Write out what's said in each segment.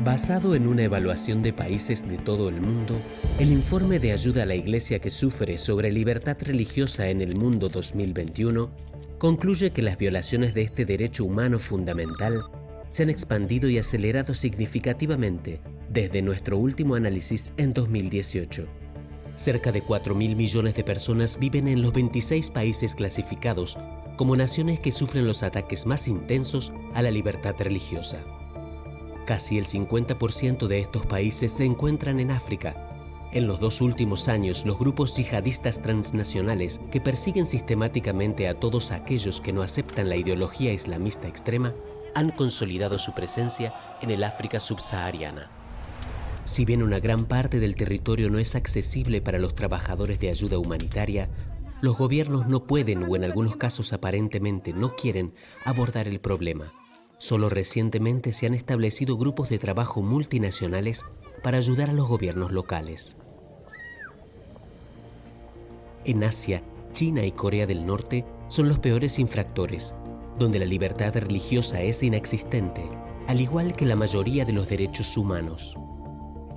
Basado en una evaluación de países de todo el mundo, el informe de ayuda a la Iglesia que sufre sobre libertad religiosa en el mundo 2021 concluye que las violaciones de este derecho humano fundamental se han expandido y acelerado significativamente desde nuestro último análisis en 2018. Cerca de 4.000 millones de personas viven en los 26 países clasificados como naciones que sufren los ataques más intensos a la libertad religiosa. Casi el 50% de estos países se encuentran en África. En los 2 últimos años, los grupos yihadistas transnacionales que persiguen sistemáticamente a todos aquellos que no aceptan la ideología islamista extrema han consolidado su presencia en el África subsahariana. Si bien una gran parte del territorio no es accesible para los trabajadores de ayuda humanitaria, los gobiernos no pueden o en algunos casos aparentemente no quieren abordar el problema. Solo recientemente se han establecido grupos de trabajo multinacionales para ayudar a los gobiernos locales. En Asia, China y Corea del Norte son los peores infractores, donde la libertad religiosa es inexistente, al igual que la mayoría de los derechos humanos.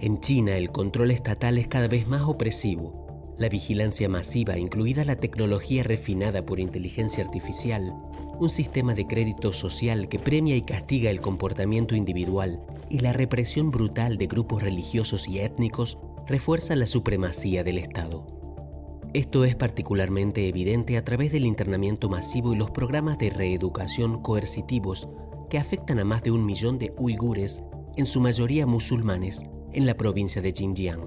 En China, el control estatal es cada vez más opresivo. La vigilancia masiva, incluida la tecnología refinada por inteligencia artificial, un sistema de crédito social que premia y castiga el comportamiento individual y la represión brutal de grupos religiosos y étnicos refuerza la supremacía del Estado. Esto es particularmente evidente a través del internamiento masivo y los programas de reeducación coercitivos que afectan a más de 1 millón de uigures, en su mayoría musulmanes, en la provincia de Xinjiang.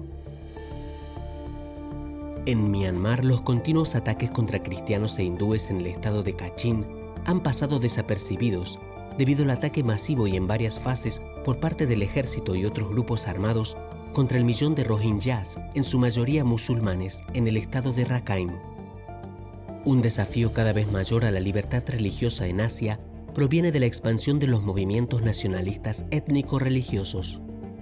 En Myanmar, los continuos ataques contra cristianos e hindúes en el estado de Kachin han pasado desapercibidos debido al ataque masivo y en varias fases por parte del ejército y otros grupos armados contra el millón de rohingyas, en su mayoría musulmanes, en el estado de Rakhine. Un desafío cada vez mayor a la libertad religiosa en Asia proviene de la expansión de los movimientos nacionalistas étnico-religiosos.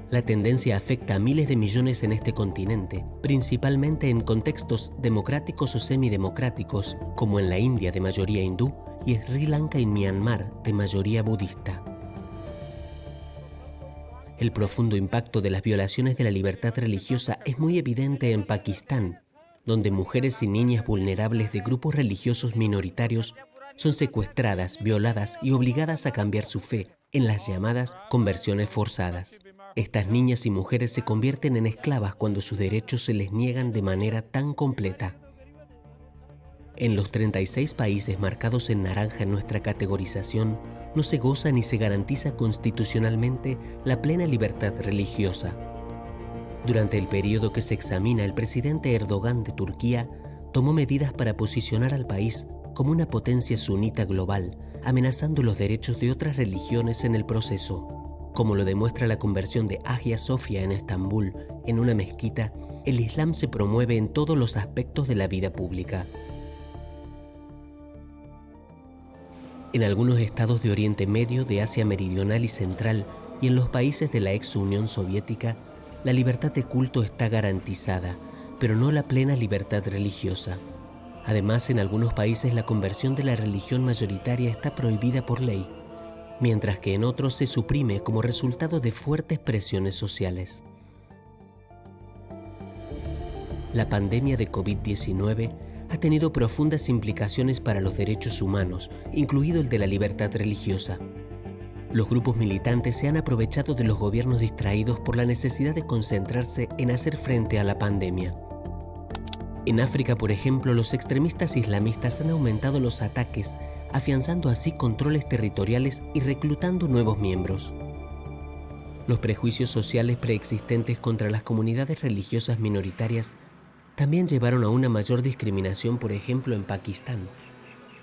La tendencia afecta a miles de millones en este continente, principalmente en contextos democráticos o semidemocráticos, como en la India de mayoría hindú y Sri Lanka y Myanmar de mayoría budista. El profundo impacto de las violaciones de la libertad religiosa es muy evidente en Pakistán, donde mujeres y niñas vulnerables de grupos religiosos minoritarios son secuestradas, violadas y obligadas a cambiar su fe en las llamadas conversiones forzadas. Estas niñas y mujeres se convierten en esclavas cuando sus derechos se les niegan de manera tan completa. En los 36 países marcados en naranja en nuestra categorización, no se goza ni se garantiza constitucionalmente la plena libertad religiosa. Durante el periodo que se examina, el presidente Erdogan de Turquía tomó medidas para posicionar al país como una potencia sunita global, amenazando los derechos de otras religiones en el proceso. Como lo demuestra la conversión de Hagia Sofia en Estambul en una mezquita, el Islam se promueve en todos los aspectos de la vida pública. En algunos estados de Oriente Medio, de Asia Meridional y Central y en los países de la ex Unión Soviética, la libertad de culto está garantizada, pero no la plena libertad religiosa. Además, en algunos países la conversión de la religión mayoritaria está prohibida por ley, mientras que en otros se suprime como resultado de fuertes presiones sociales. La pandemia de COVID-19 ha tenido profundas implicaciones para los derechos humanos, incluido el de la libertad religiosa. Los grupos militantes se han aprovechado de los gobiernos distraídos por la necesidad de concentrarse en hacer frente a la pandemia. En África, por ejemplo, los extremistas islamistas han aumentado los ataques, afianzando así controles territoriales y reclutando nuevos miembros. Los prejuicios sociales preexistentes contra las comunidades religiosas minoritarias también llevaron a una mayor discriminación, por ejemplo, en Pakistán.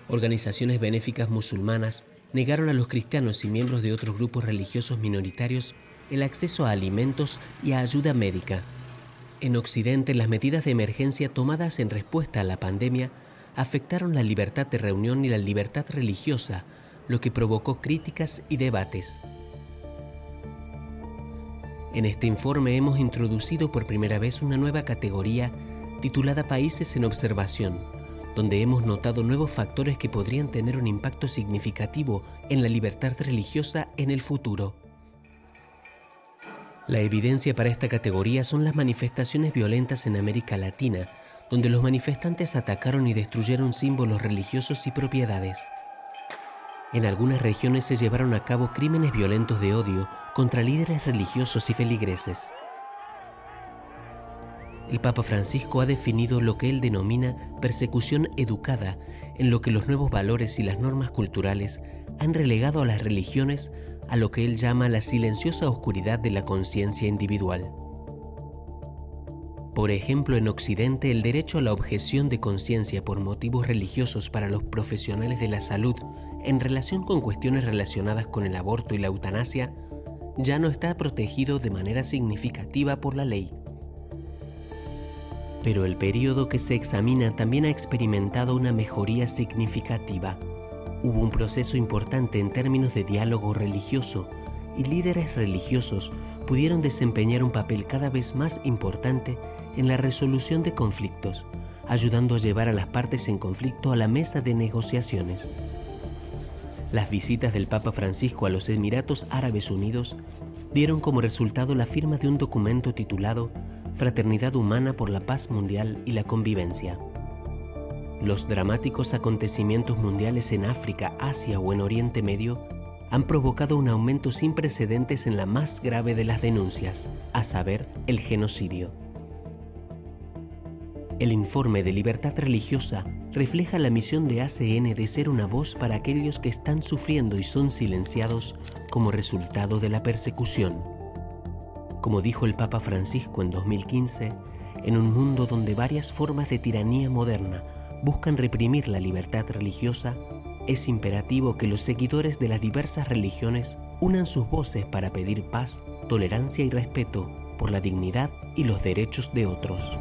Organizaciones benéficas musulmanas negaron a los cristianos y miembros de otros grupos religiosos minoritarios el acceso a alimentos y a ayuda médica. En Occidente, las medidas de emergencia tomadas en respuesta a la pandemia afectaron la libertad de reunión y la libertad religiosa, lo que provocó críticas y debates. En este informe hemos introducido por primera vez una nueva categoría titulada Países en Observación, donde hemos notado nuevos factores que podrían tener un impacto significativo en la libertad religiosa en el futuro. La evidencia para esta categoría son las manifestaciones violentas en América Latina, donde los manifestantes atacaron y destruyeron símbolos religiosos y propiedades. En algunas regiones se llevaron a cabo crímenes violentos de odio contra líderes religiosos y feligreses. El Papa Francisco ha definido lo que él denomina persecución educada, en lo que los nuevos valores y las normas culturales han relegado a las religiones a lo que él llama la silenciosa oscuridad de la conciencia individual. Por ejemplo, en Occidente, el derecho a la objeción de conciencia por motivos religiosos para los profesionales de la salud en relación con cuestiones relacionadas con el aborto y la eutanasia ya no está protegido de manera significativa por la ley. Pero el periodo que se examina también ha experimentado una mejoría significativa. Hubo un proceso importante en términos de diálogo religioso y líderes religiosos pudieron desempeñar un papel cada vez más importante en la resolución de conflictos, ayudando a llevar a las partes en conflicto a la mesa de negociaciones. Las visitas del Papa Francisco a los Emiratos Árabes Unidos dieron como resultado la firma de un documento titulado Fraternidad Humana por la Paz Mundial y la Convivencia. Los dramáticos acontecimientos mundiales en África, Asia o en Oriente Medio han provocado un aumento sin precedentes en la más grave de las denuncias, a saber, el genocidio. El informe de libertad religiosa refleja la misión de ACN de ser una voz para aquellos que están sufriendo y son silenciados como resultado de la persecución. Como dijo el Papa Francisco en 2015, en un mundo donde varias formas de tiranía moderna buscan reprimir la libertad religiosa, es imperativo que los seguidores de las diversas religiones unan sus voces para pedir paz, tolerancia y respeto por la dignidad y los derechos de otros.